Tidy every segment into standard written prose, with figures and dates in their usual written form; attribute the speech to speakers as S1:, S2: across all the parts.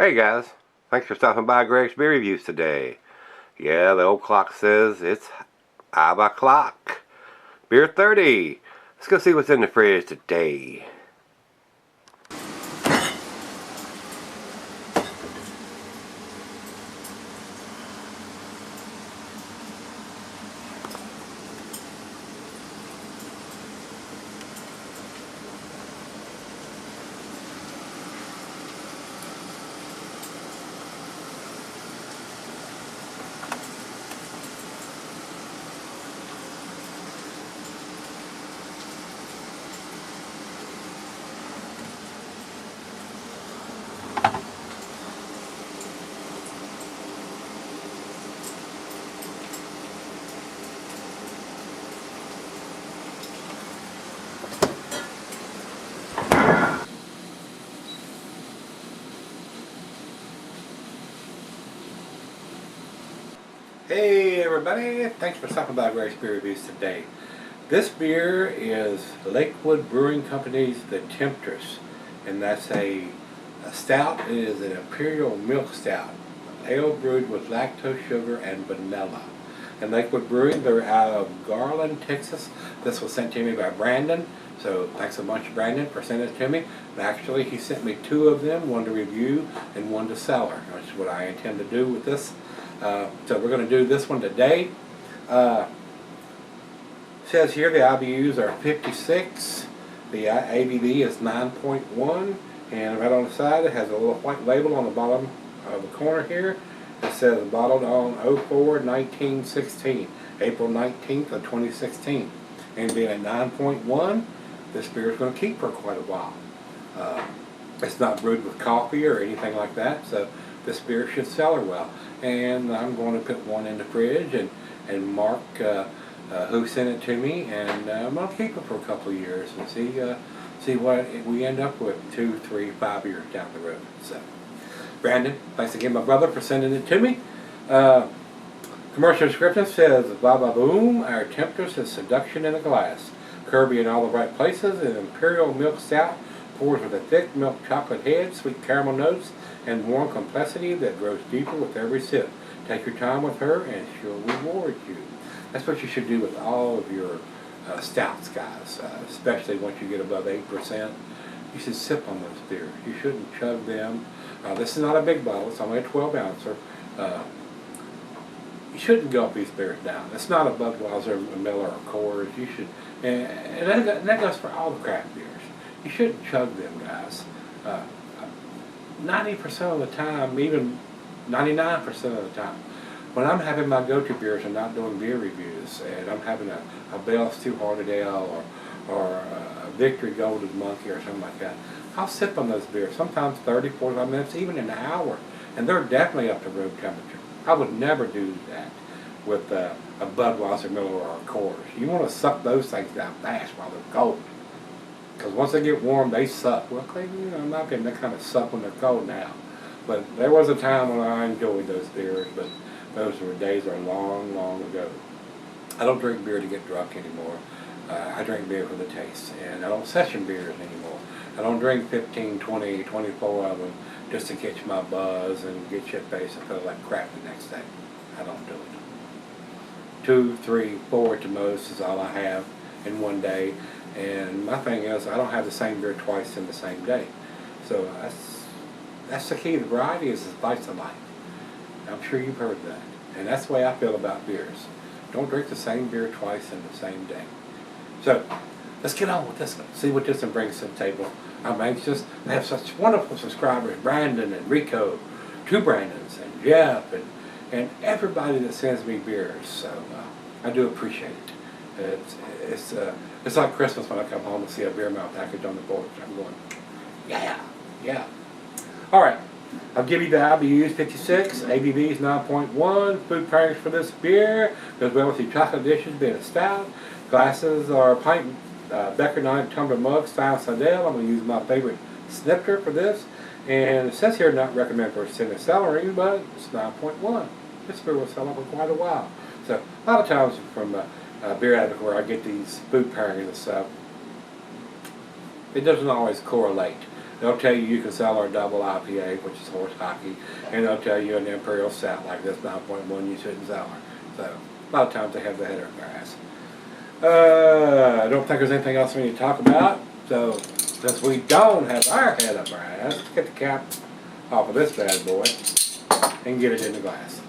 S1: Hey guys, thanks for stopping by Gregsbeerreviews today. Yeah, the old clock says it's 5 o'clock. Beer 30. Let's go see what's in the fridge today. Hey everybody, thanks for stopping by Gregsbeerreviews today. This beer is Lakewood Brewing Company's The Temptress, and that's a stout. It is an Imperial milk stout, ale brewed with lactose sugar and vanilla. And Lakewood Brewing, they're out of Garland, Texas. This was sent to me by Brandon, so thanks a bunch, Brandon, for sending it to me. And actually, he sent me two of them, one to review and one to cellar, which is what I intend to do with this. So we're going to do this one today. Says here the IBUs are 56, the ABV is 9.1, and right on the side it has a little white label on the bottom of the corner here. It says bottled on 04-1916, April 19th of 2016. And being at 9.1, this beer is going to keep for quite a while. It's not brewed with coffee or anything like that, so this beer should cellar well. And I'm going to put one in the fridge and mark who sent it to me, and I'm going to keep it for a couple of years and see what we end up with 2, 3, 5 years down the road. So, Brandon, thanks again, my brother, for sending it to me. Commercial description says, blah blah boom, our Temptress is seduction in a glass. Curvy in all the right places, an Imperial milk stout pours with a thick milk chocolate head, sweet caramel notes, and warm complexity that grows deeper with every sip. Take your time with her and she'll reward you. That's what you should do with all of your stouts, guys, especially once you get above 8%. You should sip on those beers. You shouldn't chug them. This is not a big bottle. It's only a 12-ouncer. You shouldn't gulp these beers down. It's not a Budweiser, a Miller, or Coors. You should, and that goes for all the craft beers. You shouldn't chug them, guys. 90% of the time, even 99% of the time, when I'm having my go-to beers and not doing beer reviews, and I'm having a Bell's Two Hearted Ale or a Victory Golden Monkey or something like that, I'll sip on those beers, sometimes 30, 45 minutes, even an hour, and they're definitely up to room temperature. I would never do that with a Budweiser, Miller, or a Coors. You want to suck those things down fast while they're cold. Because once they get warm, they suck. Well, you know, in my opinion, they kind of suck when they're cold now. But there was a time when I enjoyed those beers, but those days are long, long ago. I don't drink beer to get drunk anymore. I drink beer for the taste. And I don't session beers anymore. I don't drink 15, 20, 24 of them just to catch my buzz and get shit-faced and feel like crap the next day. I don't do it. 2, 3, 4 at the most is all I have in one day. And my thing is, I don't have the same beer twice in the same day. So that's the key. The variety is the spice of life. I'm sure you've heard that. And that's the way I feel about beers. Don't drink the same beer twice in the same day. So, let's get on with this one. See what this one brings to the table. I'm anxious. I have such wonderful subscribers, Brandon and Rico, two Brandons, and Jeff, and everybody that sends me beers. So, I do appreciate it. It's like Christmas when I come home and see a beer mouth package on the porch. I'm going, yeah, yeah. All right, I'll give you the IBUs 56, ABV is 9.1. Food pairings for this beer goes well with the chocolate dishes, being a stout. Glasses are pint, Becker 9 tumbler mug, style Sandell. I'm going to use my favorite snifter for this. And it says here not recommended for cinnamon cellaring, but it's 9.1. This beer will sell up for quite a while. So a lot of times from Beer Advocate where I get these food pairings and stuff, it doesn't always correlate. They'll tell you can sell our double IPA, which is horse hockey, and they'll tell you an Imperial Stout like this 9.1 you shouldn't sell her. So a lot of times they have the header in their ass. I don't think there's anything else we need to talk about. So since we don't have our head up our ass, let's get the cap off of this bad boy and get it in the glass.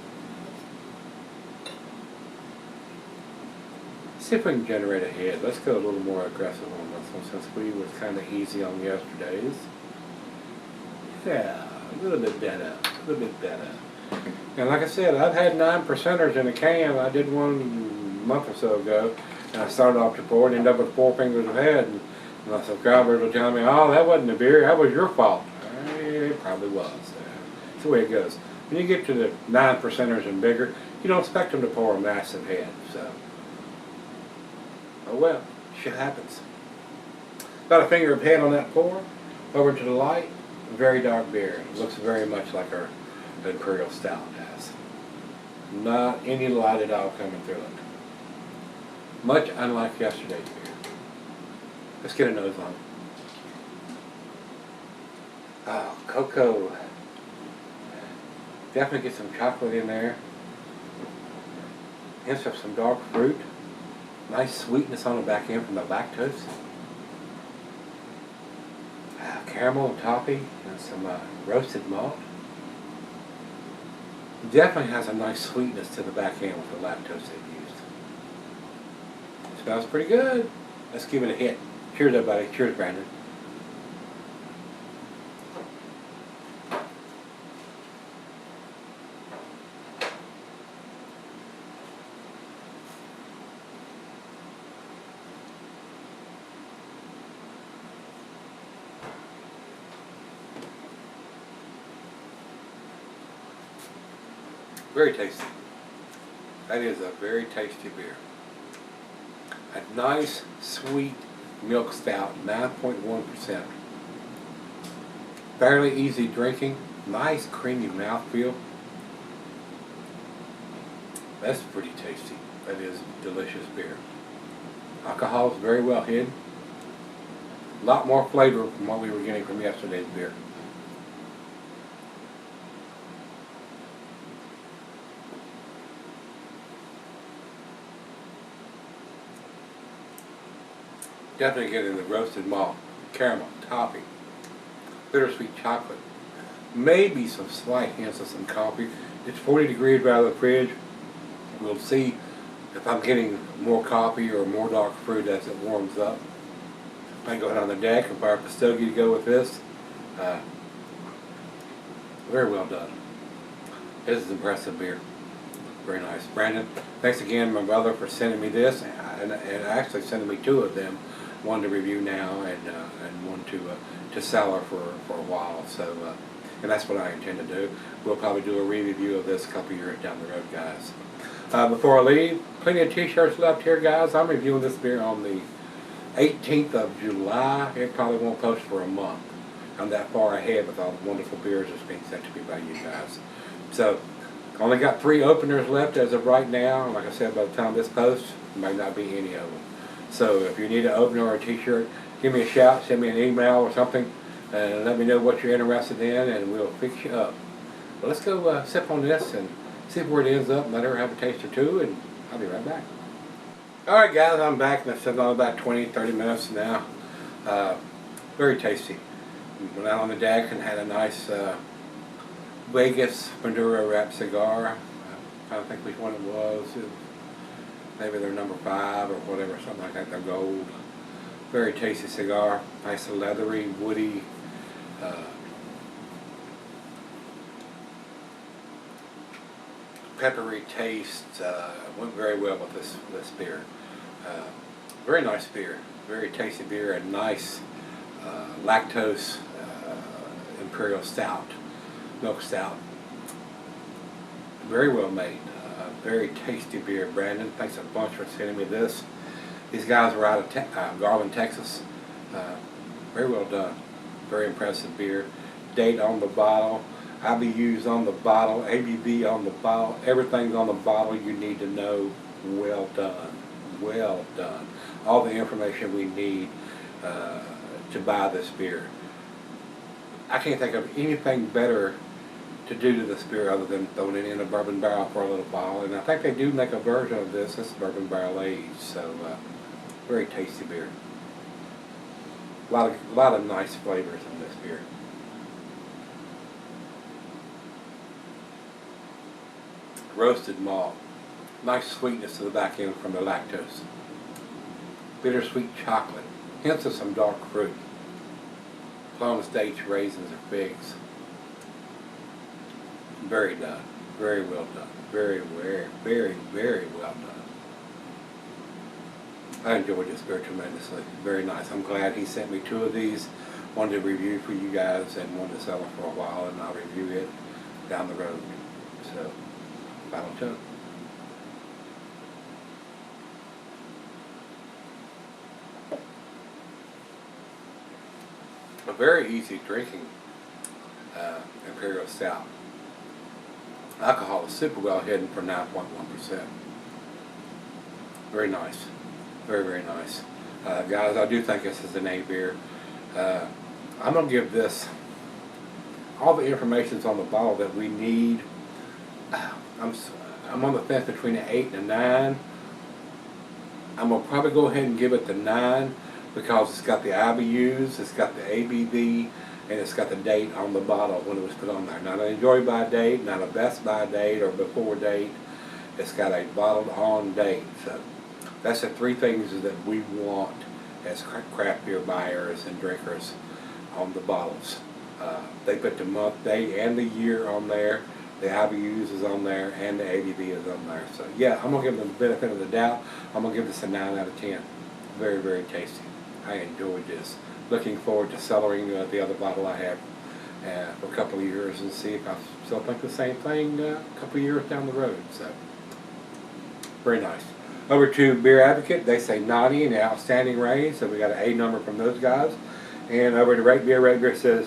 S1: See if we can generate a head. Let's go a little more aggressive on this one since we was kind of easy on yesterday's. Yeah, a little bit better, a little bit better. And like I said, I've had 9%ers in a can. I did one a month or so ago, and I started off to pour and ended up with 4 fingers of head. And my subscribers were telling me, oh, that wasn't a beer, that was your fault. It probably was. That's the way it goes. When you get to the 9%ers and bigger, you don't expect them to pour a massive head. So, oh well, shit happens. About a finger of head on that pour, over to the light, very dark beer. It looks very much like our Imperial Stout has. Not any light at all coming through it. Much unlike yesterday's beer. Let's get a nose on it. Oh, cocoa. Definitely get some chocolate in there. Hints of some dark fruit. Nice sweetness on the back end from the lactose. Caramel and toffee and some roasted malt. Definitely has a nice sweetness to the back end with the lactose they've used. Smells pretty good. Let's give it a hit. Cheers, everybody. Cheers, Brandon. Very tasty. That is a very tasty beer. A nice, sweet milk stout, 9.1%. Fairly easy drinking. Nice, creamy mouthfeel. That's pretty tasty. That is delicious beer. Alcohol is very well hidden. A lot more flavor from what we were getting from yesterday's beer. Definitely getting the roasted malt, caramel, toffee, bittersweet chocolate, maybe some slight hints of some coffee. It's 40 degrees out of the fridge. We'll see if I'm getting more coffee or more dark fruit as it warms up. I go out on the deck and fire a stogie to go with this. Very well done. This is impressive beer. Very nice. Brandon, thanks again, my brother, for sending me this and actually sending me 2 of them. One to review now and one to sell her for a while. So, and that's what I intend to do. We'll probably do a re-review of this a couple years down the road, guys. Before I leave, plenty of t-shirts left here, guys. I'm reviewing this beer on the 18th of July. It probably won't post for a month. I'm that far ahead with all the wonderful beers that's being sent to me by you guys. So, only got 3 openers left as of right now. Like I said, by the time this posts, there might not be any of them. So if you need an opener or a t-shirt, give me a shout, send me an email or something, and let me know what you're interested in, and we'll fix you up. But let's go sip on this and see where it ends up, let her have a taste or 2, and I'll be right back. Alright guys, I'm back, and it's been on about 20-30 minutes now. Very tasty. Went out on the deck and had a nice Vegas Maduro wrap cigar. I don't think which one it was. Maybe they're number 5 or whatever, something like that. They're gold. Very tasty cigar. Nice leathery, woody. Peppery taste. Went very well with this beer. Very nice beer. Very tasty beer. A nice lactose Imperial Stout. Milk Stout. Very well made. Very tasty beer. Brandon, thanks a bunch for sending me this. These guys were out of Garland, Texas. Very well done. Very impressive beer. Date on the bottle. IBUs on the bottle. ABV on the bottle. Everything's on the bottle you need to know. Well done. Well done. All the information we need to buy this beer. I can't think of anything better to do to this beer other than throwing it in a bourbon barrel for a little while. And I think they do make a version of this. This is bourbon barrel aged, so very tasty beer. A lot of nice flavors in this beer. Roasted malt, nice sweetness to the back end from the lactose. Bittersweet chocolate, hints of some dark fruit. Plums, dates, raisins, or figs. Very done. Very well done. Very, very, very, very well done. I enjoyed this beer tremendously. Very nice. I'm glad he sent me 2 of these. Wanted to review for you guys and wanted to sell it for a while, and I'll review it down the road. So, final toast. A very easy drinking Imperial Stout. Alcohol is super well hidden for 9.1%. Very nice. Very, very nice. Guys, I do think this is an A beer. I'm going to give this, all the information's on the bottle that we need. I'm on the fence between an 8 and a 9. I'm going to probably go ahead and give it the 9 because it's got the IBUs, it's got the ABV, and it's got the date on the bottle when it was put on there. Not an enjoy by date, not a best by date or before date. It's got a bottled on date. So that's the 3 things that we want as craft beer buyers and drinkers on the bottles. They put the month, day, and the year on there. The IBUs is on there, and the ABV is on there. So yeah, I'm going to give them the benefit of the doubt. I'm going to give this a 9 out of 10. Very, very tasty. I enjoyed this. Looking forward to cellaring the other bottle I have for a couple of years and see if I still think the same thing a couple of years down the road. So, very nice. Over to Beer Advocate, they say 90 in the outstanding range, so we got an A number from those guys. And over to Rate Beer says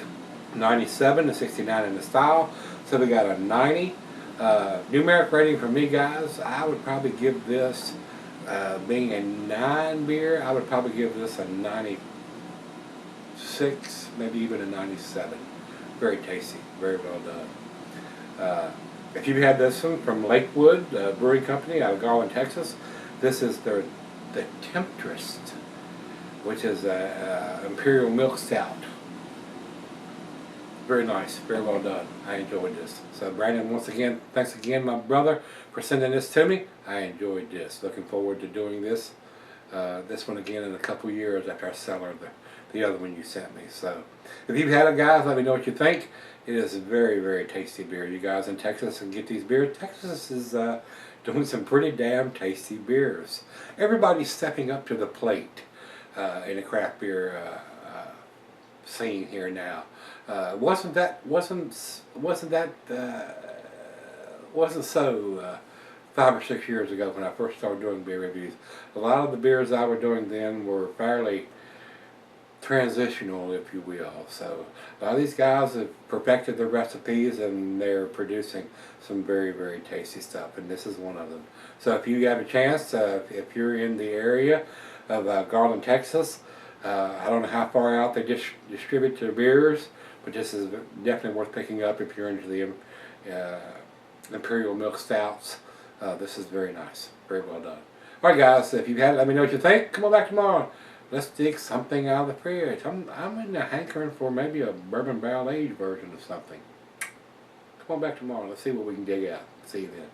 S1: 97 to 69 in the style, so we got a 90. Numeric rating for me, guys, I would probably give this, being a 9 beer, I would probably give this a 96, maybe even a 97. Very tasty, very well done. If you've had this one from Lakewood Brewing Company out of Garland, Texas, this is the Temptress, which is a Imperial Milk Stout. Very nice, very well done. I enjoyed this. So Brandon, once again, thanks again, my brother, for sending this to me. I enjoyed this. Looking forward to doing this one again in a couple years after I sell the other one you sent me. So if you've had it, guys, let me know what you think. It is a very, very tasty beer. You guys in Texas can get these beers. Texas is doing some pretty damn tasty beers. Everybody's stepping up to the plate in the craft beer scene here now. Wasn't so 5 or 6 years ago when I first started doing beer reviews. A lot of the beers I was doing then were fairly transitional, if you will. So a lot of these guys have perfected their recipes and they're producing some very, very tasty stuff, and this is one of them. So if you have a chance, if you're in the area of Garland, Texas, I don't know how far out they distribute their beers, but this is definitely worth picking up if you're into the Imperial Milk Stouts. This is very nice. Very well done. Alright guys, if you've had it, let me know what you think. Come on back tomorrow. Let's dig something out of the fridge. I'm in the hankering for maybe a bourbon barrel aged version of something. Come on back tomorrow. Let's see what we can dig out. See you then.